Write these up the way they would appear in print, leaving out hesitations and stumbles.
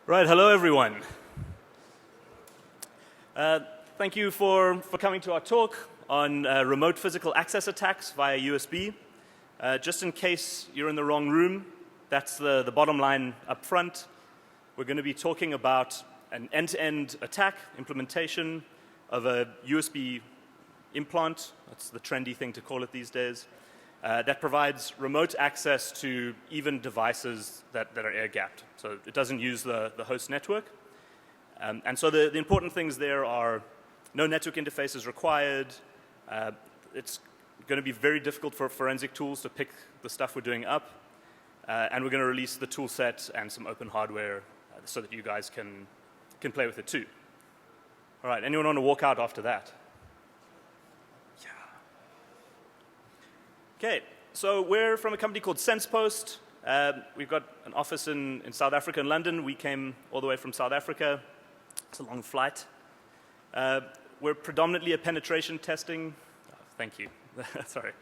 Right, hello everyone. Thank you for coming to our talk on remote physical access attacks via USB. Just in case you're in the wrong room, that's the bottom line up front. We're going to be talking about an end-to-end attack implementation of a USB implant. That's the trendy thing to call it these days. That provides remote access to even devices that are air-gapped. So it doesn't use the host network. And so the important things there are no network interfaces required. It's going to be very difficult for forensic tools to pick the stuff we're doing up. And we're going to release the tool set and some open hardware so that you guys can play with it too. All right, anyone want to walk out after that? Okay, so we're from a company called SensePost. We've got an office in South Africa, in London. We came all the way from South Africa. It's a long flight. We're predominantly a penetration testing. Oh, thank you. Sorry.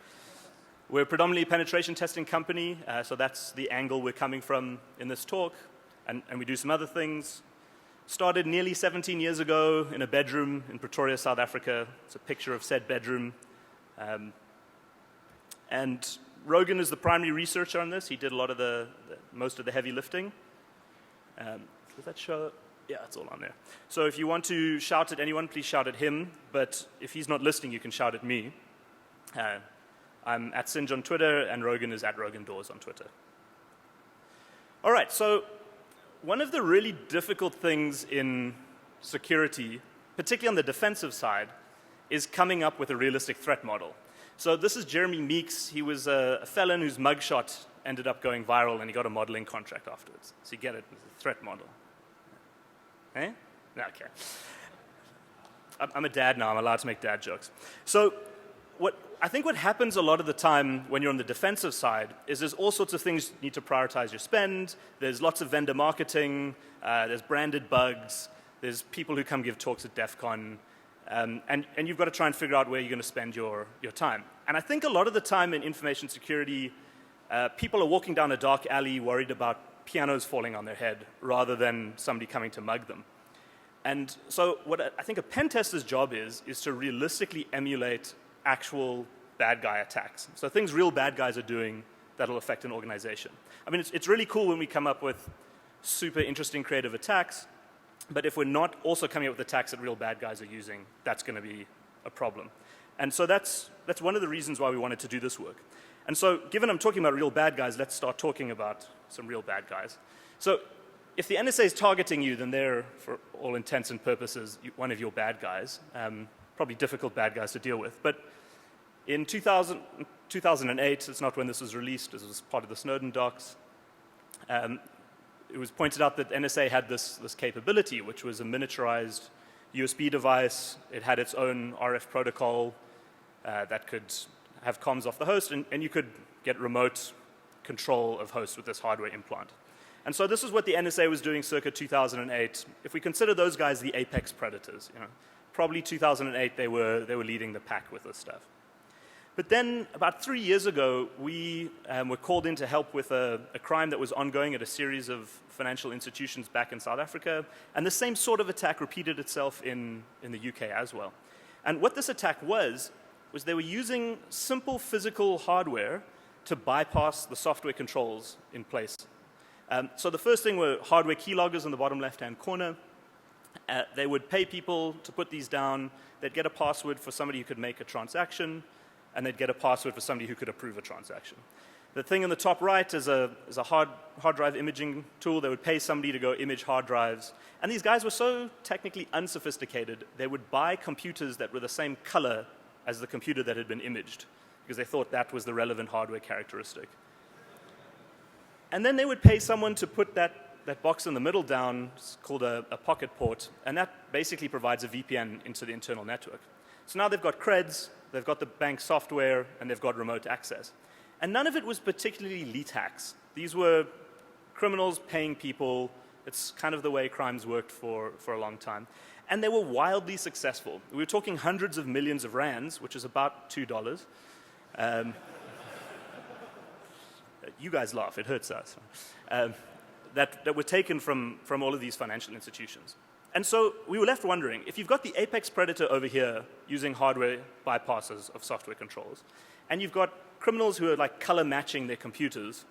We're predominantly a penetration testing company, so that's the angle we're coming from in this talk. And we do some other things. Started nearly 17 years ago in a bedroom in Pretoria, South Africa. It's a picture of said bedroom. And Rogan is the primary researcher on this. He did a lot of most of the heavy lifting. Does that show? Yeah, it's all on there. So if you want to shout at anyone, please shout at him. But if he's not listening, you can shout at me. I'm at Sinj on Twitter, and Rogan is at RoganDoors on Twitter. All right, so one of the really difficult things in security, particularly on the defensive side, is coming up with a realistic threat model. So this is Jeremy Meeks. He was a felon whose mugshot ended up going viral, and he got a modeling contract afterwards. So you get it, it's a threat model. Eh? Okay. I'm a dad now. I'm allowed to make dad jokes. So I think what happens a lot of the time when you're on the defensive side is there's all sorts of things you need to prioritize your spend. There's lots of vendor marketing. There's branded bugs. There's people who come give talks at DEF CON. And you've got to try and figure out where you're going to spend your time. And I think a lot of the time in information security, people are walking down a dark alley worried about pianos falling on their head rather than somebody coming to mug them. And so what I think a pen tester's job is to realistically emulate actual bad guy attacks. So things real bad guys are doing that will affect an organization. I mean, it's really cool when we come up with super interesting creative attacks. But if we're not also coming up with attacks that real bad guys are using, that's going to be a problem. And so that's one of the reasons why we wanted to do this work. And so given I'm talking about real bad guys, let's start talking about some real bad guys. So if the NSA is targeting you, then they're, for all intents and purposes, one of your bad guys. Probably difficult bad guys to deal with. But in 2008, it's not when this was released, this was part of the Snowden docs, it was pointed out that NSA had this capability, which was a miniaturized USB device. It had its own RF protocol that could have comms off the host, and you could get remote control of hosts with this hardware implant. And so this is what the NSA was doing circa 2008. If we consider those guys the apex predators, probably 2008 they were leading the pack with this stuff. But then, about 3 years ago, we were called in to help with a crime that was ongoing at a series of financial institutions back in South Africa, and the same sort of attack repeated itself in the UK as well. And what this attack was they were using simple physical hardware to bypass the software controls in place. So the first thing were hardware keyloggers in the bottom left-hand corner. They would pay people to put these down. They'd get a password for somebody who could make a transaction, and they'd get a password for somebody who could approve a transaction. The thing in the top right is a hard drive imaging tool. They would pay somebody to go image hard drives. And these guys were so technically unsophisticated, they would buy computers that were the same color as the computer that had been imaged, because they thought that was the relevant hardware characteristic. And then they would pay someone to put that box in the middle down, it's called a pocket port, and that basically provides a VPN into the internal network. So now they've got creds, they've got the bank software, and they've got remote access. And none of it was particularly elite hacks. These were criminals paying people. It's kind of the way crimes worked for a long time. And they were wildly successful. We were talking hundreds of millions of rands, which is about $2. You guys laugh, it hurts us. that were taken from all of these financial institutions. And so we were left wondering, if you've got the apex predator over here using hardware bypasses of software controls, and you've got criminals who are like color matching their computers,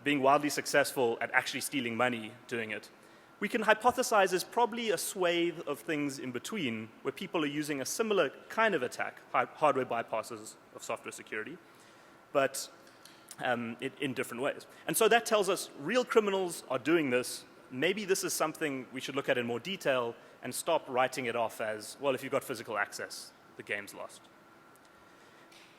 being wildly successful at actually stealing money doing it, we can hypothesize there's probably a swathe of things in between where people are using a similar kind of attack, hardware bypasses of software security, but in different ways. And so that tells us real criminals are doing this. Maybe this is something we should look at in more detail and stop writing it off as, well, if you've got physical access, the game's lost.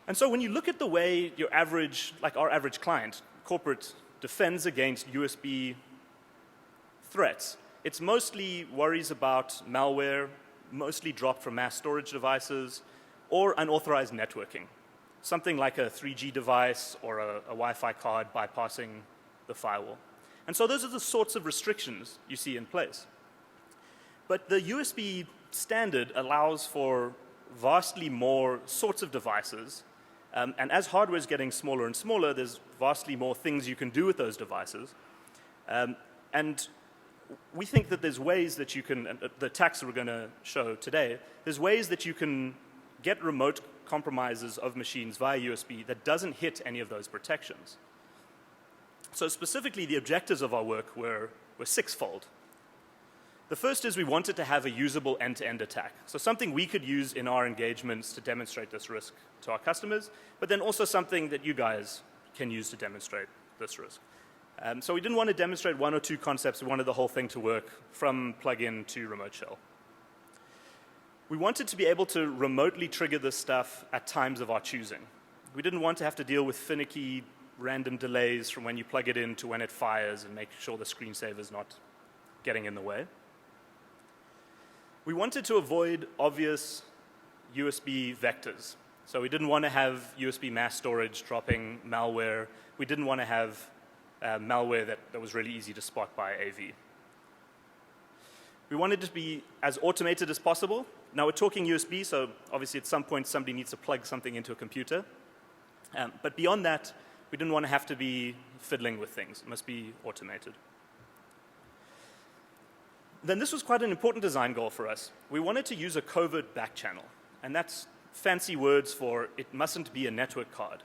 And so when you look at the way your average, like our average client, corporate, defends against USB threats, it's mostly worries about malware, mostly dropped from mass storage devices, or unauthorized networking. Something like a 3G device or a Wi-Fi card bypassing the firewall. And so those are the sorts of restrictions you see in place. But the USB standard allows for vastly more sorts of devices, and as hardware is getting smaller and smaller, there's vastly more things you can do with those devices. And we think that there's ways that you can, the attacks that we're going to show today, there's ways that you can get remote compromises of machines via USB that doesn't hit any of those protections. So specifically, the objectives of our work were sixfold. The first is we wanted to have a usable end-to-end attack, so something we could use in our engagements to demonstrate this risk to our customers, but then also something that you guys can use to demonstrate this risk. So we didn't want to demonstrate one or two concepts. We wanted the whole thing to work from plug-in to remote shell. We wanted to be able to remotely trigger this stuff at times of our choosing. We didn't want to have to deal with finicky random delays from when you plug it in to when it fires and make sure the screensaver is not getting in the way. We wanted to avoid obvious USB vectors. So we didn't want to have USB mass storage dropping malware. We didn't want to have malware that was really easy to spot by AV. We wanted it to be as automated as possible. Now we're talking USB, so obviously at some point somebody needs to plug something into a computer. But beyond that, we didn't want to have to be fiddling with things. It must be automated. Then this was quite an important design goal for us. We wanted to use a covert back channel, and that's fancy words for it mustn't be a network card.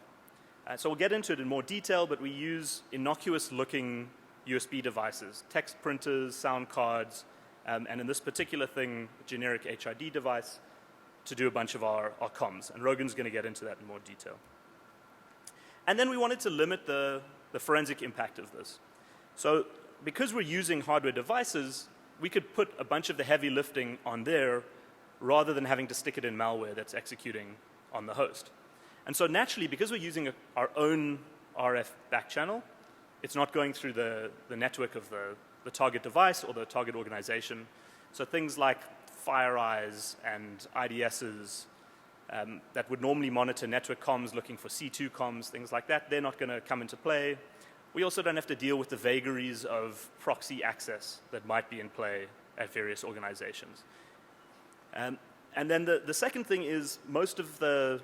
So we'll get into it in more detail, but we use innocuous-looking USB devices, text printers, sound cards, and in this particular thing, generic HID device, to do a bunch of our comms. And Rogan's going to get into that in more detail. And then we wanted to limit the forensic impact of this. So because we're using hardware devices, we could put a bunch of the heavy lifting on there rather than having to stick it in malware that's executing on the host. And so naturally, because we're using our own RF back channel, it's not going through the network of the target device or the target organization. So things like FireEyes and IDSs that would normally monitor network comms looking for C2 comms, things like that, they're not going to come into play. We also don't have to deal with the vagaries of proxy access that might be in play at various organizations. And then the second thing is most of the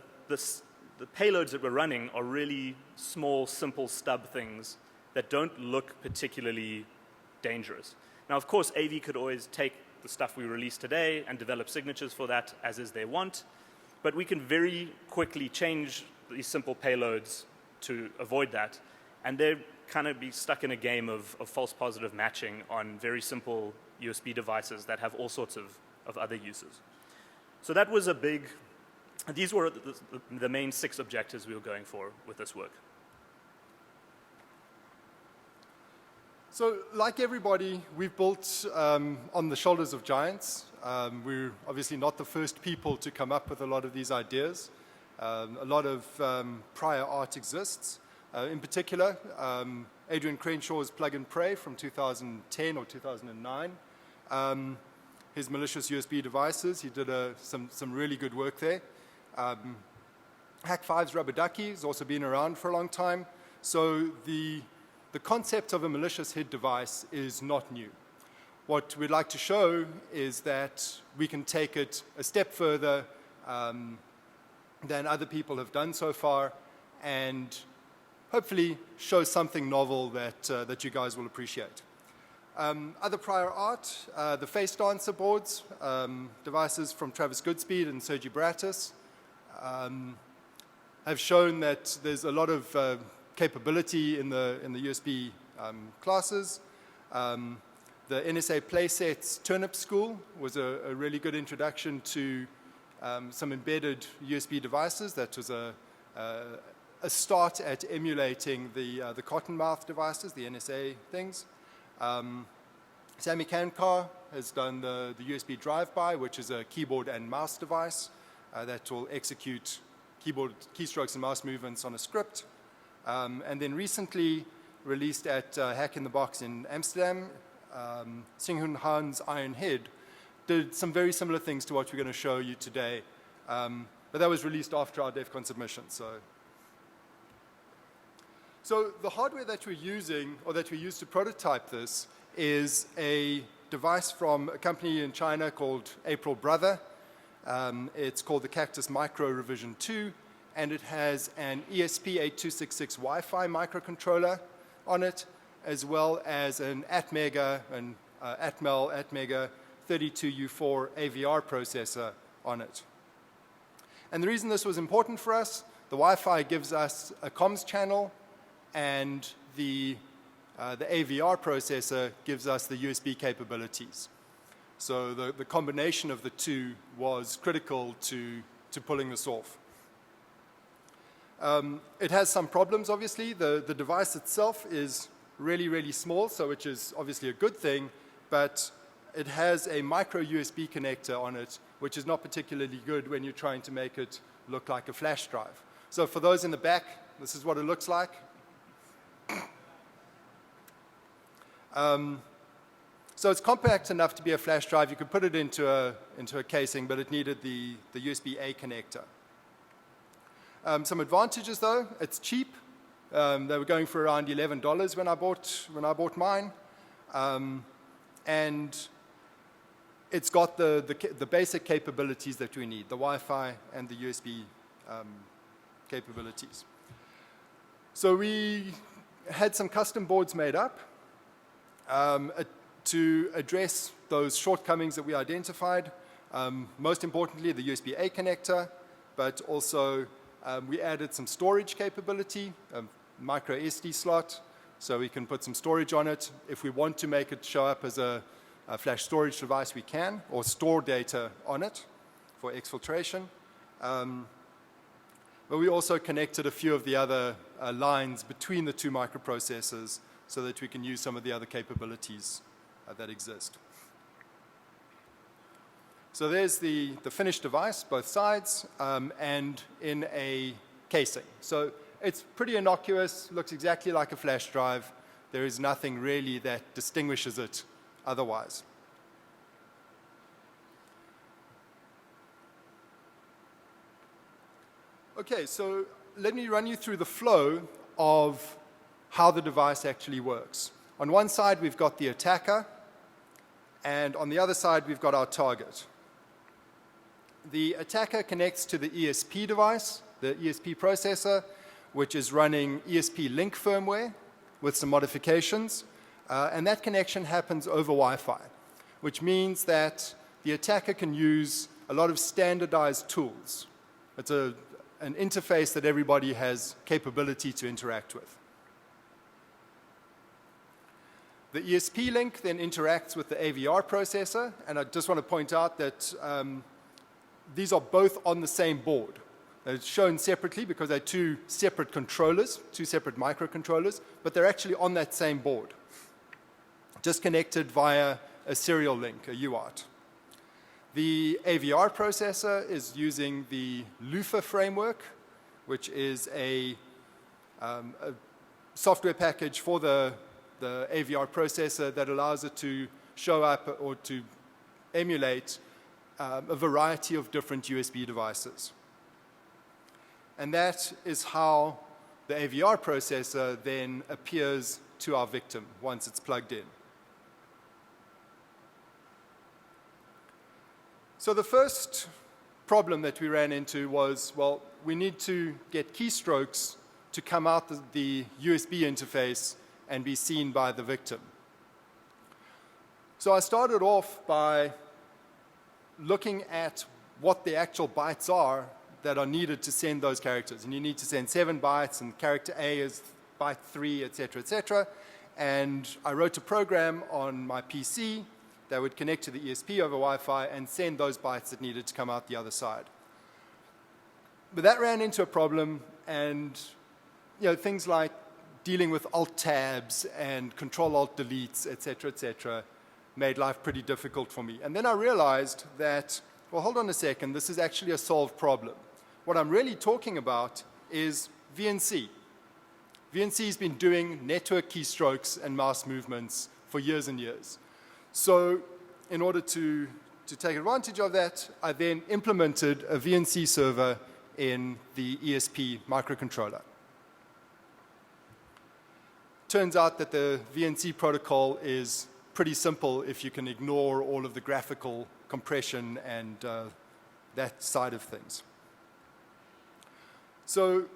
payloads that we're running are really small, simple stub things that don't look particularly dangerous. Now, of course, AV could always take the stuff we released today and develop signatures for that as is they want, but we can very quickly change these simple payloads to avoid that, and they're kind of be stuck in a game of false positive matching on very simple USB devices that have all sorts of other uses. So that was a big, these were the main 6 objectives we were going for with this work. So like everybody, we've built on the shoulders of giants. We're obviously not the first people to come up with a lot of these ideas. A lot of prior art exists. In particular, Adrian Crenshaw's Plug and Pray from 2010 or 2009. His malicious USB devices, he did some really good work there. Hack5's Rubber Ducky has also been around for a long time. So the concept of a malicious HID device is not new. What we'd like to show is that we can take it a step further than other people have done so far, and hopefully show something novel that you guys will appreciate. Other prior art, the face dancer boards, devices from Travis Goodspeed and Sergi Bratis, have shown that there's a lot of capability in the USB classes. The NSA Playsets Turnip School was a really good introduction to some embedded USB devices. That was a start at emulating the Cottonmouth devices, the NSA things. Sammy Kankar has done the USB drive-by, which is a keyboard and mouse device that will execute keystrokes and mouse movements on a script. And then recently released at Hack in the Box in Amsterdam, Sing-Hun Han's Iron Head did some very similar things to what we're going to show you today. But that was released after our DEF CON submission. So the hardware that we're using, or that we use to prototype this, is a device from a company in China called April Brother. It's called the Cactus Micro Revision 2, and it has an ESP8266 Wi-Fi microcontroller on it, as well as an Atmega and Atmel 32U4 AVR processor on it. And the reason this was important for us, the Wi-Fi gives us a comms channel, and the AVR processor gives us the USB capabilities. So the combination of the two was critical to pulling this off. It has some problems, obviously. The device itself is really, really small, so which is obviously a good thing, but it has a micro USB connector on it, which is not particularly good when you're trying to make it look like a flash drive. So for those in the back, this is what it looks like. So it's compact enough to be a flash drive. You could put it into a casing, but it needed the USB-A connector. Some advantages, though. It's cheap. They were going for around $11 when I bought mine, and it's got the basic capabilities that we need: the Wi-Fi and the USB capabilities. So we had some custom boards made up to address those shortcomings that we identified. Most importantly, the USB-A connector, but also we added some storage capability, a micro SD slot, so we can put some storage on it. If we want to make it show up as a flash storage device, we can, or store data on it for exfiltration. But we also connected a few of the other lines between the two microprocessors so that we can use some of the other capabilities that exist. So there's the finished device, both sides, and in a casing. So it's pretty innocuous, looks exactly like a flash drive. There is nothing really that distinguishes it otherwise. Okay, so let me run you through the flow of how the device actually works. On one side, we've got the attacker, and on the other side, we've got our target. The attacker connects to the ESP device, the ESP processor, which is running ESP link firmware with some modifications, and that connection happens over Wi-Fi, which means that the attacker can use a lot of standardized tools. It's an interface that everybody has capability to interact with. The ESP link then interacts with the AVR processor, and I just want to point out that these are both on the same board. They're shown separately because they're two separate controllers, two separate microcontrollers, but they're actually on that same board, just connected via a serial link, a UART. The AVR processor is using the Lufa framework, which is a software package for the AVR processor that allows it to show up or to emulate a variety of different USB devices. And that is how the AVR processor then appears to our victim once it's plugged in. So the first problem that we ran into was, well, we need to get keystrokes to come out the USB interface and be seen by the victim. So I started off by looking at what the actual bytes are that are needed to send those characters. And you need to send 7 bytes, and character A is byte 3, etc., etc. And I wrote a program on my PC that would connect to the ESP over Wi-Fi and send those bytes that needed to come out the other side. But that ran into a problem, and things like dealing with alt tabs and control alt deletes, etc., made life pretty difficult for me. And then I realized that, well, hold on a second, this is actually a solved problem. What I'm really talking about is VNC. VNC has been doing network keystrokes and mouse movements for years and years. So in order to take advantage of that, I then implemented a VNC server in the ESP microcontroller. Turns out that the VNC protocol is pretty simple if you can ignore all of the graphical compression and that side of things. So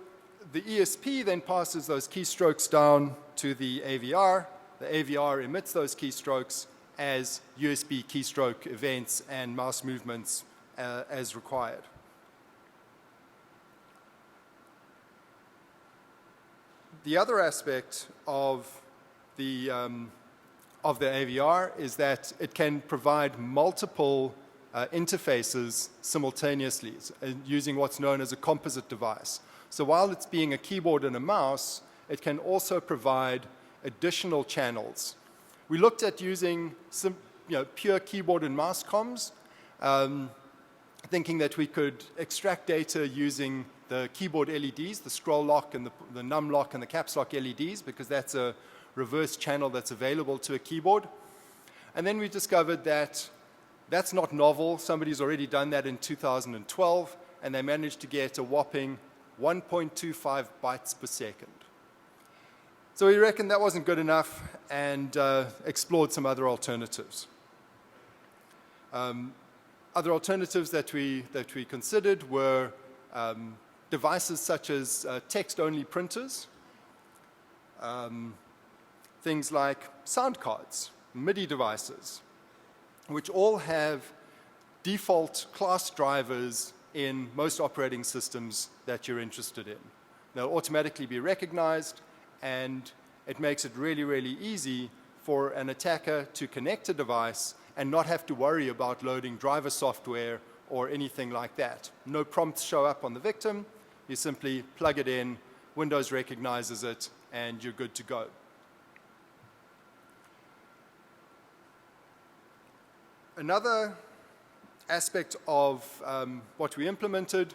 the ESP then passes those keystrokes down to the AVR. The AVR emits those keystrokes as USB keystroke events and mouse movements as required. The other aspect of the AVR is that it can provide multiple interfaces simultaneously using what's known as a composite device. So while it's being a keyboard and a mouse, it can also provide additional channels. We looked at using some, pure keyboard and mouse comms, thinking that we could extract data using the keyboard LEDs, the scroll lock and the num lock and the caps lock LEDs, because that's a reverse channel that's available to a keyboard. And then we discovered that that's not novel. Somebody's already done that in 2012, and they managed to get a whopping 1.25 bytes per second. So we reckoned that wasn't good enough and explored some other alternatives. Other alternatives that we considered were devices such as text-only printers, things like sound cards, MIDI devices, which all have default class drivers in most operating systems that you're interested in. They'll automatically be recognized, and it makes it really, really easy for an attacker to connect a device and not have to worry about loading driver software or anything like that. No prompts show up on the victim. You simply plug it in, Windows recognizes it, and you're good to go. Another aspect of what we implemented,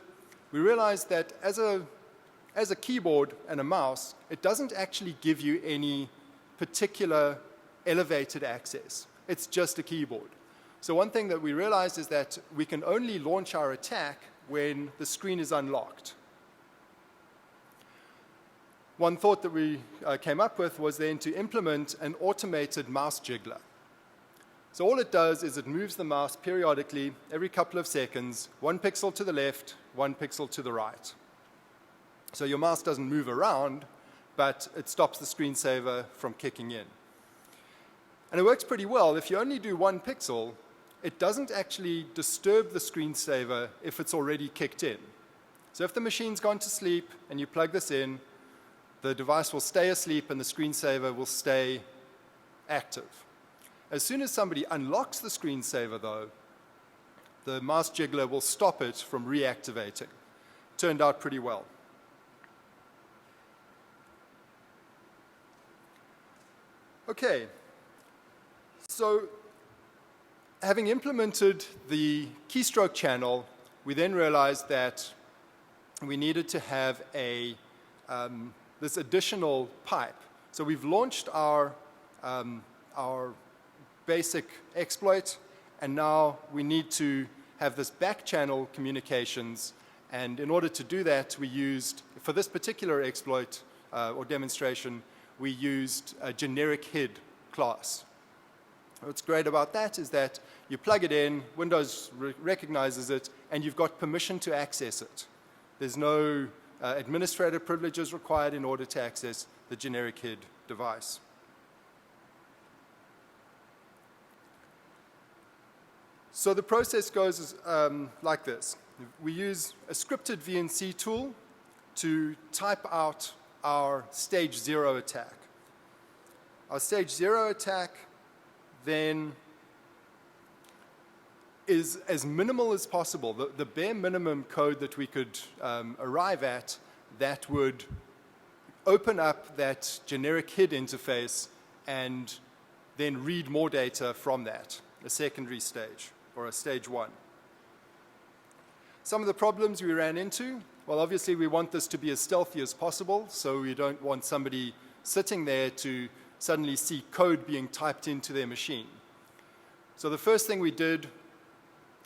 we realized that as a keyboard and a mouse, it doesn't actually give you any particular elevated access. It's just a keyboard. So one thing that we realized is that we can only launch our attack when the screen is unlocked. One thought that we came up with was then to implement an automated mouse jiggler. So all it does is it moves the mouse periodically every couple of seconds, 1 pixel to the left, 1 pixel to the right. So your mouse doesn't move around, but it stops the screensaver from kicking in. And it works pretty well. If you only do 1 pixel, it doesn't actually disturb the screensaver if it's already kicked in. So if the machine's gone to sleep and you plug this in, the device will stay asleep and the screensaver will stay active. As soon as somebody unlocks the screensaver, though, the mouse jiggler will stop it from reactivating. Turned out pretty well. Okay, so having implemented the keystroke channel, we then realized that we needed to have this additional pipe. So we've launched our basic exploit, and now we need to have this back channel communications. And in order to do that, we used, for this particular exploit or demonstration, we used a generic HID class. What's great about that is that you plug it in, Windows recognizes it, and you've got permission to access it. There's no administrator privileges required in order to access the generic HID device. So the process goes like this. We use a scripted VNC tool to type out our stage 0 attack. Our stage 0 attack then is as minimal as possible. The bare minimum code that we could arrive at that would open up that generic HID interface and then read more data from that, a secondary stage or a stage 1. Some of the problems we ran into, well, obviously we want this to be as stealthy as possible, so we don't want somebody sitting there to suddenly see code being typed into their machine. So the first thing we did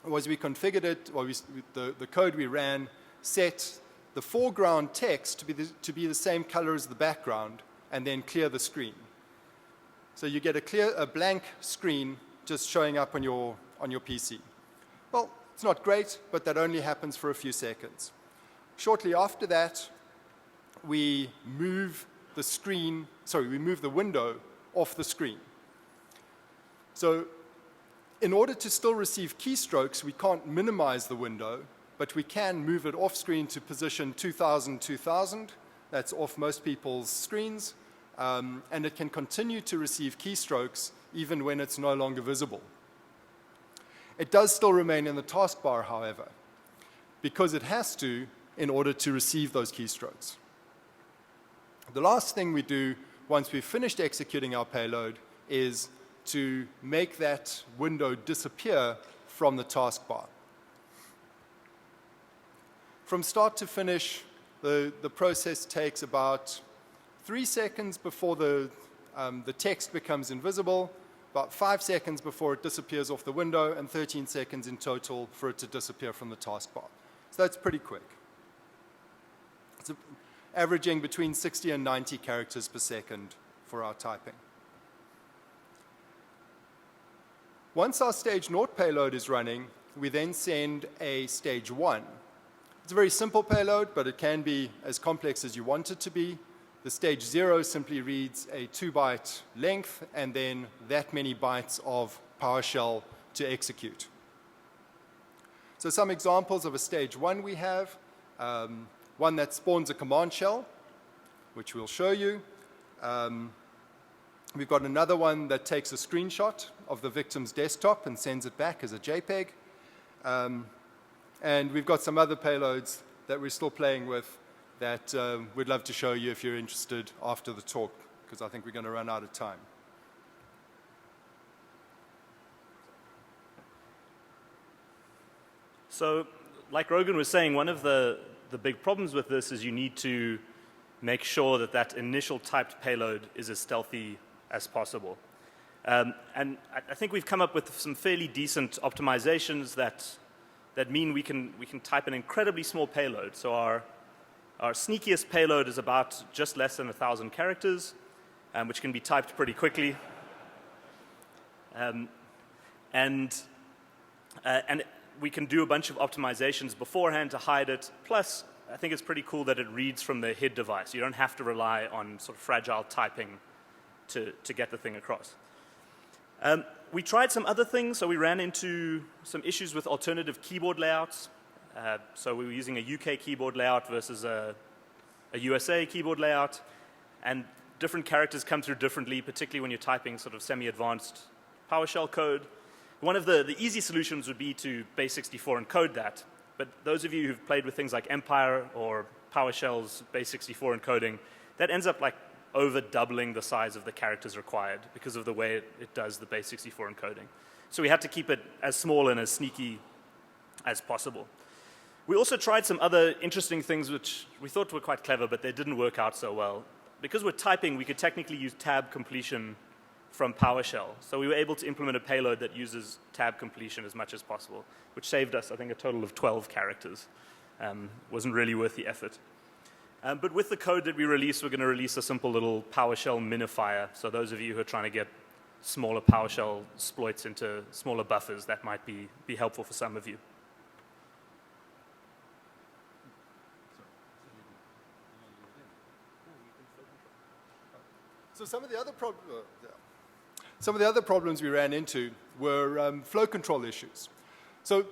was we configured it, or the code we ran set the foreground text to be the same color as the background, and then clear the screen. So you get a blank screen just showing up on your PC. Well, it's not great, but that only happens for a few seconds. Shortly after that, we move the window off the screen. So in order to still receive keystrokes, we can't minimize the window, but we can move it off screen to position 2000, 2000. That's off most people's screens. And it can continue to receive keystrokes even when it's no longer visible. It does still remain in the taskbar, however, because it has to in order to receive those keystrokes. The last thing we do once we've finished executing our payload is to make that window disappear from the taskbar. From start to finish, the process takes about 3 seconds before the text becomes invisible, about 5 seconds before it disappears off the window, and 13 seconds in total for it to disappear from the taskbar. So that's pretty quick. It's averaging between 60 and 90 characters per second for our typing. Once our stage 0 payload is running, we then send a stage 1. It's a very simple payload, but it can be as complex as you want it to be. The stage 0 simply reads a 2-byte length and then that many bytes of PowerShell to execute. So some examples of a stage 1 we have, one that spawns a command shell, which we'll show you. We've got another one that takes a screenshot of the victim's desktop and sends it back as a JPEG. And we've got some other payloads that we're still playing with that we'd love to show you if you're interested after the talk, because I think we're going to run out of time. So, like Rogan was saying, one of the big problems with this is you need to make sure that that initial typed payload is as stealthy as possible. And I think we've come up with some fairly decent optimizations that mean we can type an incredibly small payload. So our sneakiest payload is about just less than 1,000 characters, which can be typed pretty quickly. And we can do a bunch of optimizations beforehand to hide it. Plus, I think it's pretty cool that it reads from the HID device. You don't have to rely on sort of fragile typing to get the thing across. We tried some other things. So we ran into some issues with alternative keyboard layouts. So we were using a UK keyboard layout versus a USA keyboard layout. And different characters come through differently, particularly when you're typing sort of semi-advanced PowerShell code. One of the easy solutions would be to base64 encode that. But those of you who've played with things like Empire or PowerShell's base64 encoding, that ends up like over doubling the size of the characters required because of the way it does the base64 encoding. So we had to keep it as small and as sneaky as possible. We also tried some other interesting things which we thought were quite clever, but they didn't work out so well. Because we're typing, we could technically use tab completion from PowerShell. So we were able to implement a payload that uses tab completion as much as possible, which saved us, I think, a total of 12 characters. Wasn't really worth the effort. But with the code that we released, we're going to release a simple little PowerShell minifier. So those of you who are trying to get smaller PowerShell exploits into smaller buffers, that might be helpful for some of you. So some of the other problems we ran into were flow control issues. So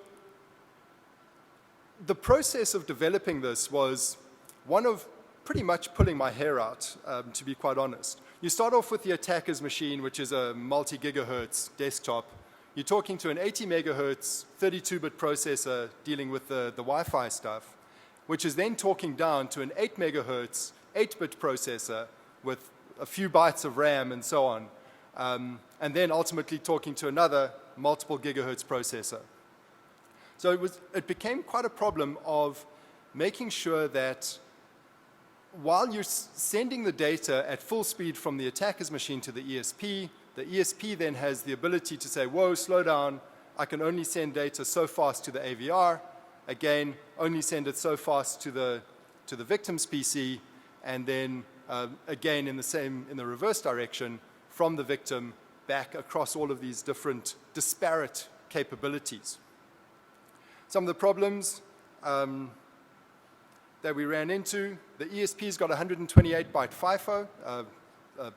the process of developing this was one of pretty much pulling my hair out, to be quite honest. You start off with the attacker's machine, which is a multi-gigahertz desktop. You're talking to an 80 megahertz 32-bit processor dealing with the Wi-Fi stuff, which is then talking down to an 8 megahertz 8-bit processor with a few bytes of RAM and so on, and then ultimately talking to another multiple gigahertz processor. So it became quite a problem of making sure that while you're sending the data at full speed from the attacker's machine to the ESP then has the ability to say, whoa, slow down, I can only send data so fast to the AVR, again, only send it so fast to the victim's PC, and then again in the reverse direction from the victim back across all of these different disparate capabilities. Some of the problems that we ran into, the ESP's got 128-byte FIFO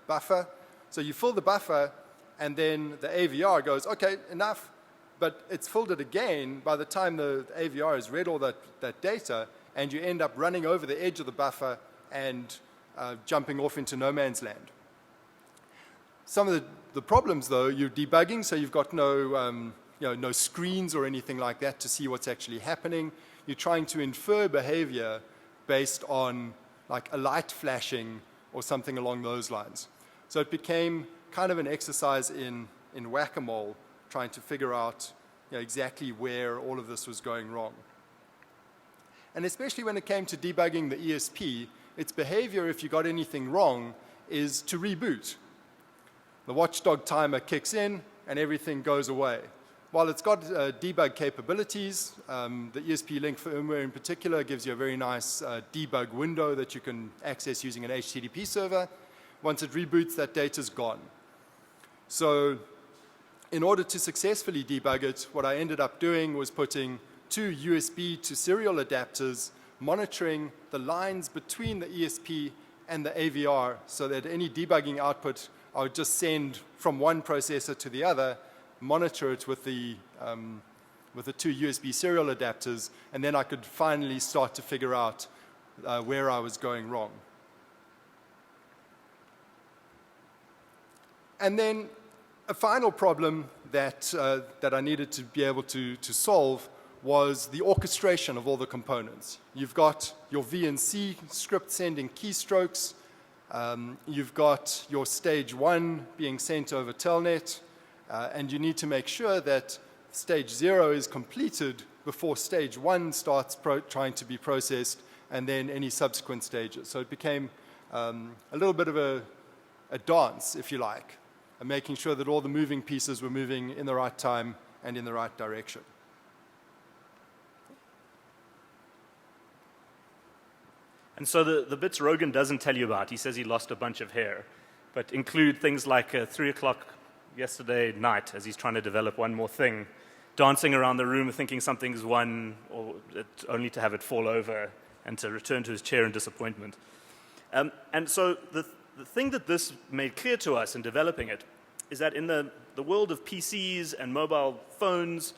buffer. So you fill the buffer, and then the AVR goes, okay, enough, but it's filled it again by the time the AVR has read all that data, and you end up running over the edge of the buffer and jumping off into no man's land. Some of the problems, though, you're debugging, so you've got no screens or anything like that to see what's actually happening. You're trying to infer behavior based on like a light flashing or something along those lines. So it became kind of an exercise in whack-a-mole, trying to figure out exactly where all of this was going wrong. And especially when it came to debugging the ESP, its behavior, if you got anything wrong, is to reboot. The watchdog timer kicks in, and everything goes away. While it's got debug capabilities, the ESP link firmware in particular gives you a very nice debug window that you can access using an HTTP server. Once it reboots, that data's gone. So in order to successfully debug it, what I ended up doing was putting 2 USB to serial adapters, monitoring the lines between the ESP and the AVR so that any debugging output I would just send from one processor to the other, monitor it with the 2 USB serial adapters, and then I could finally start to figure out where I was going wrong. And then a final problem that I needed to be able to solve was the orchestration of all the components. You've got your VNC script sending keystrokes. You've got your stage 1 being sent over telnet. And you need to make sure that stage 0 is completed before stage 1 starts trying to be processed, and then any subsequent stages. So it became a little bit of a dance, if you like, and making sure that all the moving pieces were moving in the right time and in the right direction. And so the bits Rogan doesn't tell you about, he says he lost a bunch of hair, but include things like 3 o'clock yesterday night as he's trying to develop one more thing, dancing around the room thinking something's won, or only to have it fall over and to return to his chair in disappointment. And so the thing that this made clear to us in developing it is that in the world of PCs and mobile phones,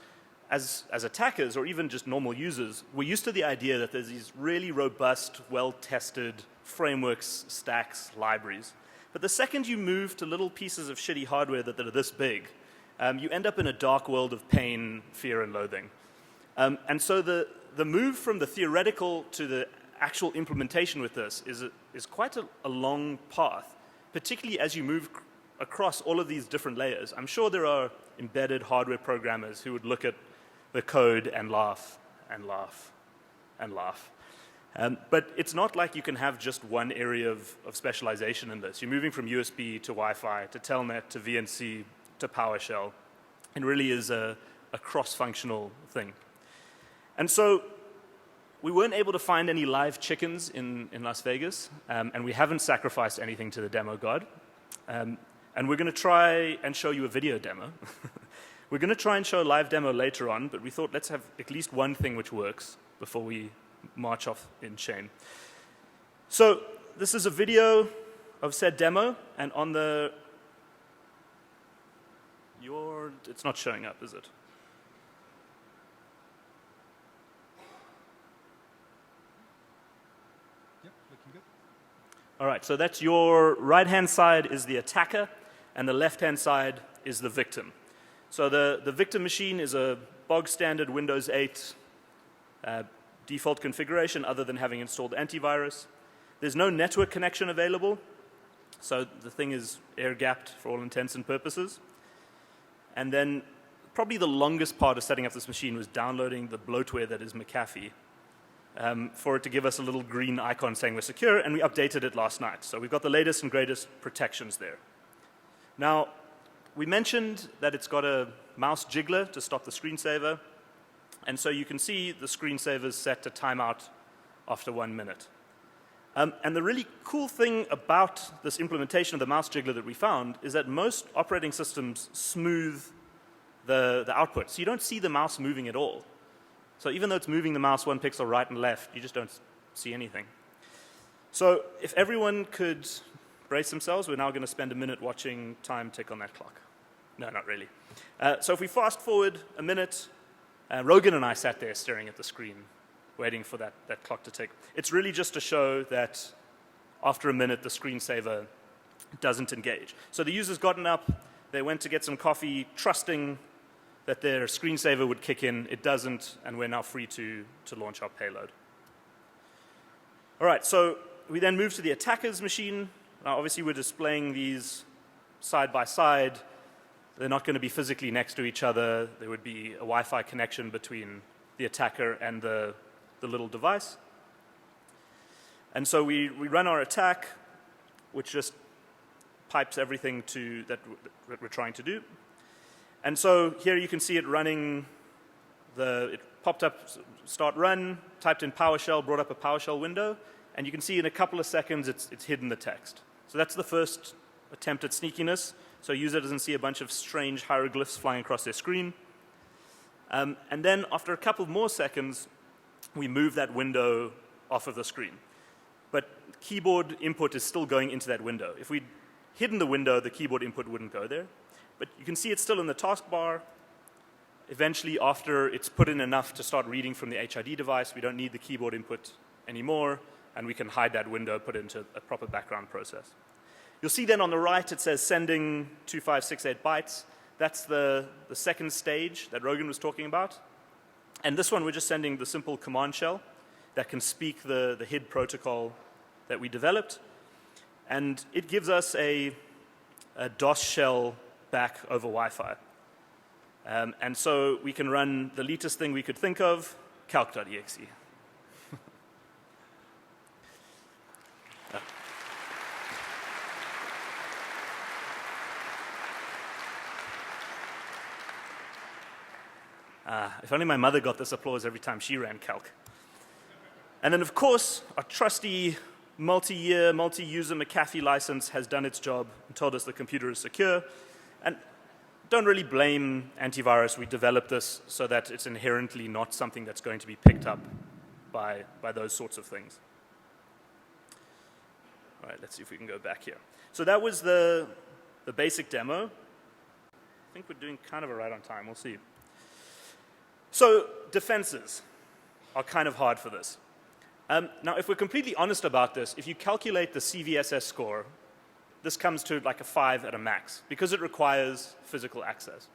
as attackers or even just normal users, we're used to the idea that there's these really robust, well-tested frameworks, stacks, libraries. But the second you move to little pieces of shitty hardware that are this big, you end up in a dark world of pain, fear, and loathing. And so the move from the theoretical to the actual implementation with this is quite a long path, particularly as you move across all of these different layers. I'm sure there are embedded hardware programmers who would look at the code and laugh and laugh and laugh. But it's not like you can have just one area of specialization in this. You're moving from USB to Wi-Fi to Telnet to VNC to PowerShell. It really is a cross-functional thing. And so we weren't able to find any live chickens in Las Vegas, and we haven't sacrificed anything to the demo god. And we're going to try and show you a video demo. We're going to try and show a live demo later on, but we thought let's have at least one thing which works before we march off in shame. So this is a video of said demo, and on the it's not showing up, is it? Yep, looking good. All right, so that's your right-hand side is the attacker, and the left-hand side is the victim. So the victim machine is a bog standard Windows 8 default configuration other than having installed antivirus. There's no network connection available, so the thing is air-gapped for all intents and purposes. And then probably the longest part of setting up this machine was downloading the bloatware that is McAfee for it to give us a little green icon saying we're secure, and we updated it last night. So we've got the latest and greatest protections there. Now, we mentioned that it's got a mouse jiggler to stop the screensaver, and so you can see the screensaver's set to timeout after 1 minute. And the really cool thing about this implementation of the mouse jiggler that we found is that most operating systems smooth the output. So you don't see the mouse moving at all. So even though it's moving the mouse 1 pixel right and left, you just don't see anything. So if everyone could brace themselves, we're now going to spend a minute watching time tick on that clock. No, not really. So if we fast forward a minute, Rogan and I sat there staring at the screen, waiting for that clock to tick. It's really just to show that after a minute, the screensaver doesn't engage. So the user's gotten up, they went to get some coffee, trusting that their screensaver would kick in. It doesn't, and we're now free to launch our payload. All right, so we then move to the attacker's machine. Now, obviously, we're displaying these side by side. They're not going to be physically next to each other. There would be a Wi-Fi connection between the attacker and the little device. And so we run our attack, which just pipes everything that we're trying to do. And so here you can see it running. It popped up start run, typed in PowerShell, brought up a PowerShell window, and you can see in a couple of seconds it's hidden the text. So that's the first attempt at sneakiness. So a user doesn't see a bunch of strange hieroglyphs flying across their screen. And then after a couple more seconds, we move that window off of the screen. But keyboard input is still going into that window. If we'd hidden the window, the keyboard input wouldn't go there. But you can see it's still in the taskbar. Eventually, after it's put in enough to start reading from the HID device, we don't need the keyboard input anymore, and we can hide that window, put it into a proper background process. You'll see then on the right it says sending 2568 bytes. That's the second stage that Rogan was talking about. And this one, we're just sending the simple command shell that can speak the HID protocol that we developed. And it gives us a DOS shell back over Wi-Fi. And so we can run the latest thing we could think of, calc.exe. If only my mother got this applause every time she ran calc. And then, of course, our trusty multi-year, multi-user McAfee license has done its job and told us the computer is secure. And don't really blame antivirus. We developed this so that it's inherently not something that's going to be picked up by those sorts of things. All right, let's see if we can go back here. So that was the basic demo. I think we're doing kind of right on time. We'll see. So defenses are kind of hard for this. Now, if we're completely honest about this, if you calculate the CVSS score, this comes to like a 5 at a max because it requires physical access.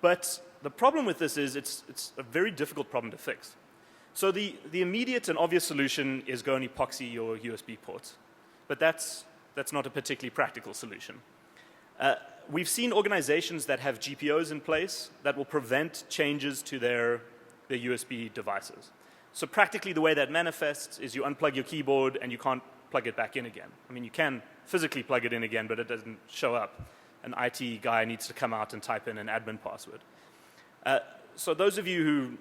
But the problem with this is it's a very difficult problem to fix. So the immediate and obvious solution is go and epoxy your USB ports. But that's not a particularly practical solution. We've seen organizations that have GPOs in place that will prevent changes to their USB devices. So practically the way that manifests is you unplug your keyboard and you can't plug it back in again. I mean, you can physically plug it in again, but it doesn't show up. An IT guy needs to come out and type in an admin password. So those of you who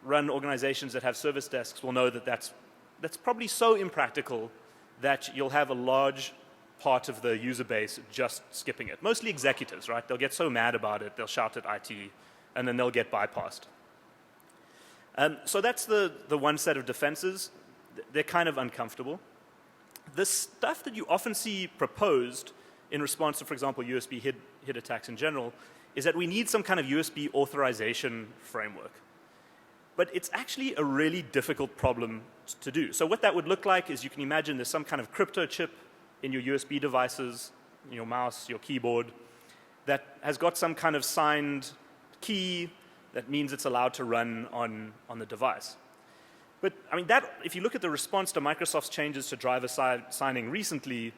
run organizations that have service desks will know that that's probably so impractical that you'll have a large part of the user base just skipping it. Mostly executives, right? They'll get so mad about it, they'll shout at IT, and then they'll get bypassed. So that's the one set of defenses. They're kind of uncomfortable. the stuff that you often see proposed in response to, for example, USB hit attacks in general, is that we need some kind of USB authorization framework. But it's actually a really difficult problem to do. So what that would look like is you can imagine there's some kind of crypto chip in your USB devices, your mouse, your keyboard, that has got some kind of signed key that means it's allowed to run on the device. But I mean, if you look at the response to Microsoft's changes to driver signing recently,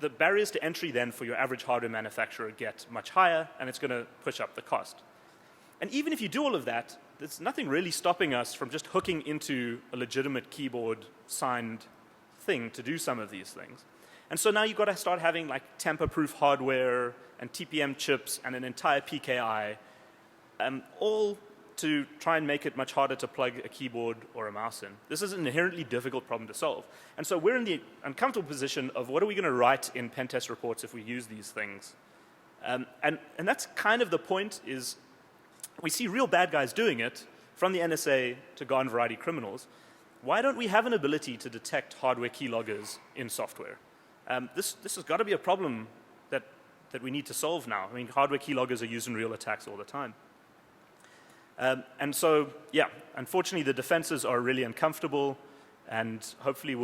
the barriers to entry then for your average hardware manufacturer get much higher, and it's going to push up the cost. And even if you do all of that, there's nothing really stopping us from just hooking into a legitimate keyboard signed thing to do some of these things. And so now you've got to start having like tamper-proof hardware and TPM chips and an entire PKI, all to try and make it much harder to plug a keyboard or a mouse in. This is an inherently difficult problem to solve. And so we're in the uncomfortable position of what are we going to write in pen test reports if we use these things? And that's kind of the point is we see real bad guys doing it, from the NSA to garden variety criminals. Why don't we have an ability to detect hardware keyloggers in software? This has got to be a problem that we need to solve now. I mean, hardware keyloggers are used in real attacks all the time. And so, yeah, unfortunately, the defenses are really uncomfortable, and hopefully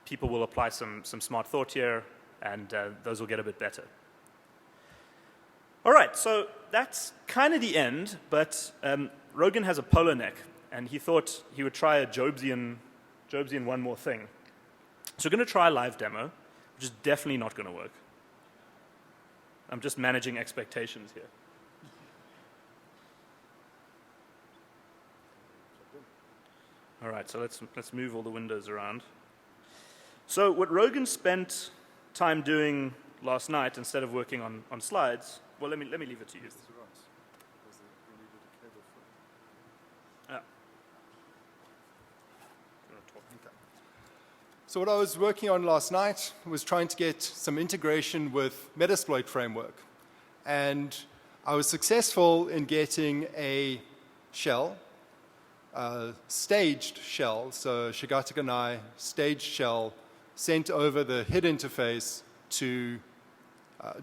people will apply some smart thought here, and those will get a bit better. All right, so that's kind of the end, but Rogan has a polo neck, and he thought he would try a Jobsian one more thing. So we're going to try a live demo, which is definitely not going to work. I'm just managing expectations here. All right, so let's move all the windows around. So what Rogan spent time doing last night instead of working on slides, well, let me leave it to you. So what I was working on last night was trying to get some integration with Metasploit framework. And I was successful in getting a shell, a staged shell, so Shigatagane staged shell, sent over the HID interface to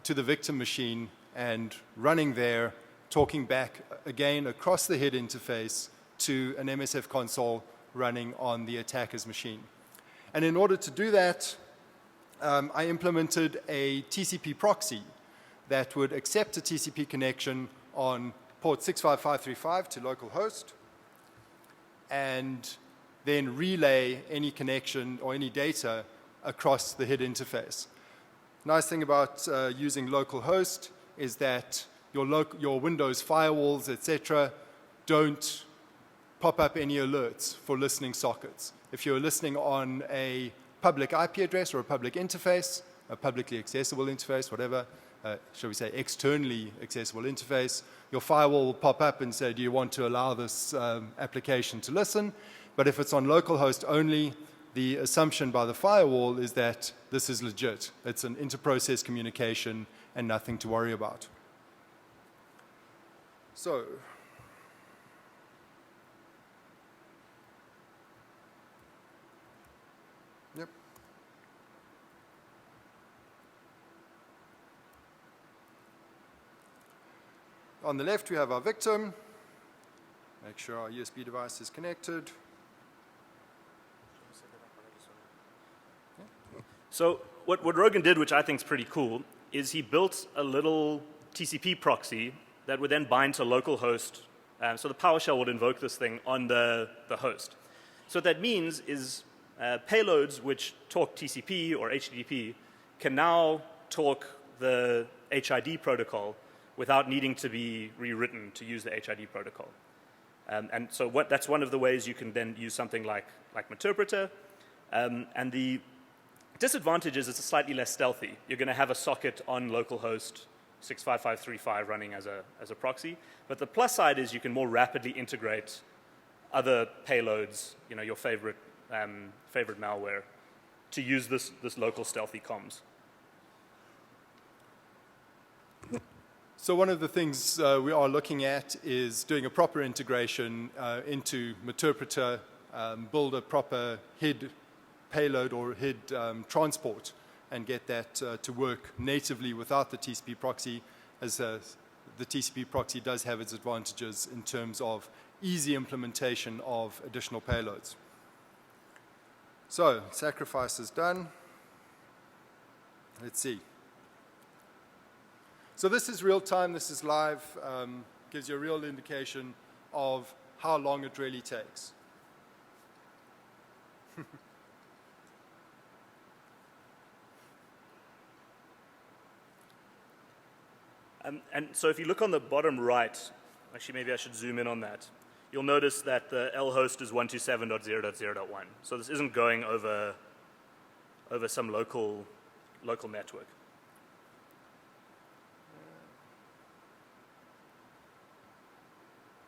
the victim machine and running there, talking back again across the HID interface to an MSF console running on the attacker's machine. And in order to do that, I implemented a TCP proxy that would accept a TCP connection on port 65535 to localhost and then relay any connection or any data across the HID interface. Nice thing about using localhost is that your Windows firewalls, etc., don't pop up any alerts for listening sockets. If you're listening on a public IP address or a public interface, a publicly accessible interface, whatever, shall we say externally accessible interface, your firewall will pop up and say, do you want to allow this application to listen? But if it's on localhost only, the assumption by the firewall is that this is legit. It's an inter-process communication and nothing to worry about. So, yep. On the left, we have our victim. Make sure our USB device is connected. So what Rogan did, which I think is pretty cool, is he built a little TCP proxy that would then bind to localhost. So the PowerShell would invoke this thing on the host. So what that means is payloads which talk TCP or HTTP can now talk the HID protocol without needing to be rewritten to use the HID protocol. And so that's one of the ways you can then use something like Meterpreter. And the disadvantage is it's slightly less stealthy. You're going to have a socket on localhost 65535 running as a proxy. But the plus side is you can more rapidly integrate other payloads, your favorite malware, to use this local stealthy comms. So one of the things we are looking at is doing a proper integration into Meterpreter, build a proper HID payload or HID transport and get that to work natively without the TCP proxy, as the TCP proxy does have its advantages in terms of easy implementation of additional payloads. So, sacrifice is done. Let's see. So this is real time, this is live, gives you a real indication of how long it really takes. And so if you look on the bottom right, actually maybe I should zoom in on that, you'll notice that the L host is 127.0.0.1. So this isn't going over some local network.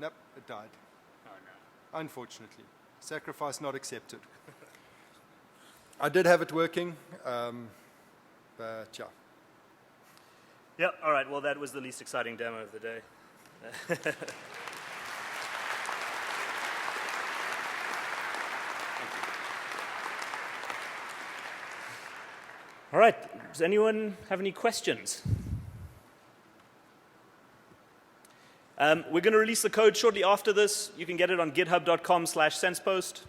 Nope, it died. Oh, no. Unfortunately. Sacrifice not accepted. I did have it working, but yeah. Yeah, all right, well, that was the least exciting demo of the day. All right, does anyone have any questions? We're going to release the code shortly after this. You can get it on github.com/sensepost.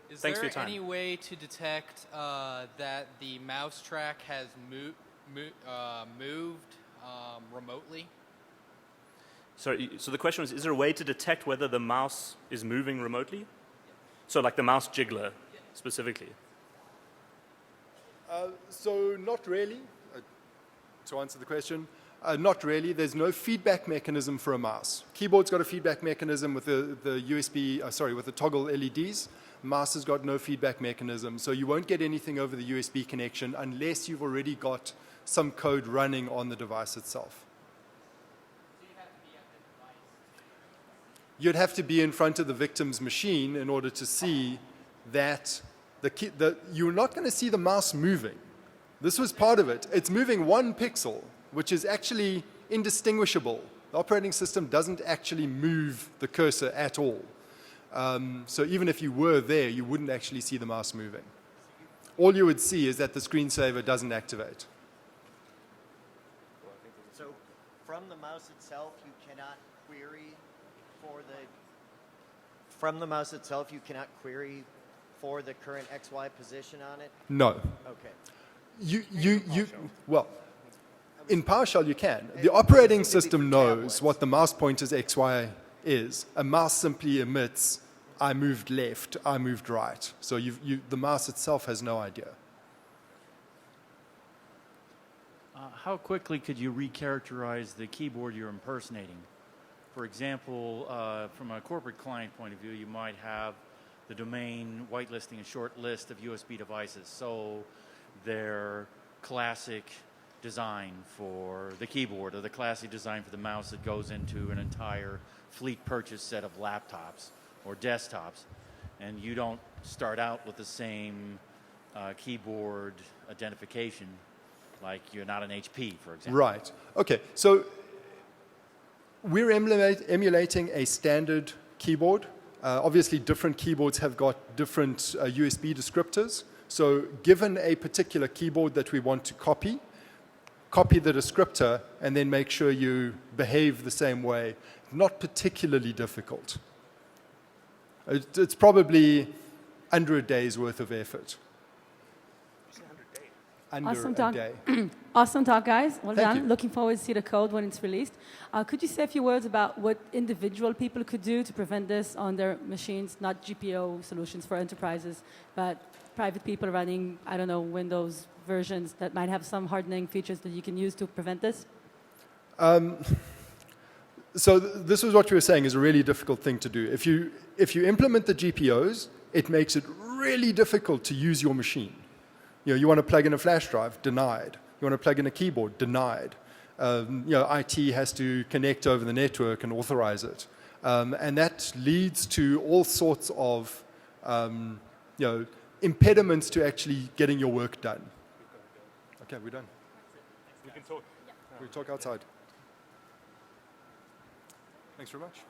Is Thanks for your there time. any way to detect that the mouse track has moved remotely? Sorry, so the question was, is there a way to detect whether the mouse is moving remotely? So like the mouse jiggler specifically? So not really, to answer the question. Not really. There's no feedback mechanism for a mouse. Keyboard's got a feedback mechanism with the USB, with the toggle LEDs. Mouse has got no feedback mechanism, so you won't get anything over the USB connection unless you've already got some code running on the device itself. So you have to be at the device. You'd have to be in front of the victim's machine in order to see that you're not going to see the mouse moving. This was part of it. It's moving 1 pixel, which is actually indistinguishable. The operating system doesn't actually move the cursor at all. So even if you were there, you wouldn't actually see the mouse moving. All you would see is that the screensaver doesn't activate. So from the mouse itself, you cannot query for the current XY position on it? No. Okay. Well, in PowerShell you can. The operating system knows what the mouse pointer's XY is. A mouse simply emits, I moved left, I moved right. So the mouse itself has no idea. How quickly could you recharacterize the keyboard you're impersonating? For example, from a corporate client point of view, you might have the domain whitelisting a short list of USB devices. So their classic design for the keyboard or the classic design for the mouse that goes into an entire fleet purchase set of laptops or desktops. And you don't start out with the same keyboard identification like you're not an HP, for example. Right. Okay. So we're emulating a standard keyboard. Obviously, different keyboards have got different USB descriptors. So given a particular keyboard that we want to copy the descriptor, and then make sure you behave the same way. Not particularly difficult. It's probably under a day's worth of effort. Awesome Under a talk. day. Awesome talk, guys. Well Thank done. you. Looking forward to see the code when it's released. Could you say a few words about what individual people could do to prevent this on their machines, not GPO solutions for enterprises, but private people running, I don't know, Windows versions that might have some hardening features that you can use to prevent this? So this is what you were saying is a really difficult thing to do. If you implement the GPOs, it makes it really difficult to use your machine. You want to plug in a flash drive, denied. You want to plug in a keyboard, denied. IT has to connect over the network and authorize it. And that leads to all sorts of impediments to actually getting your work done. Okay, we're done. We can talk. We talk outside. Thanks very much.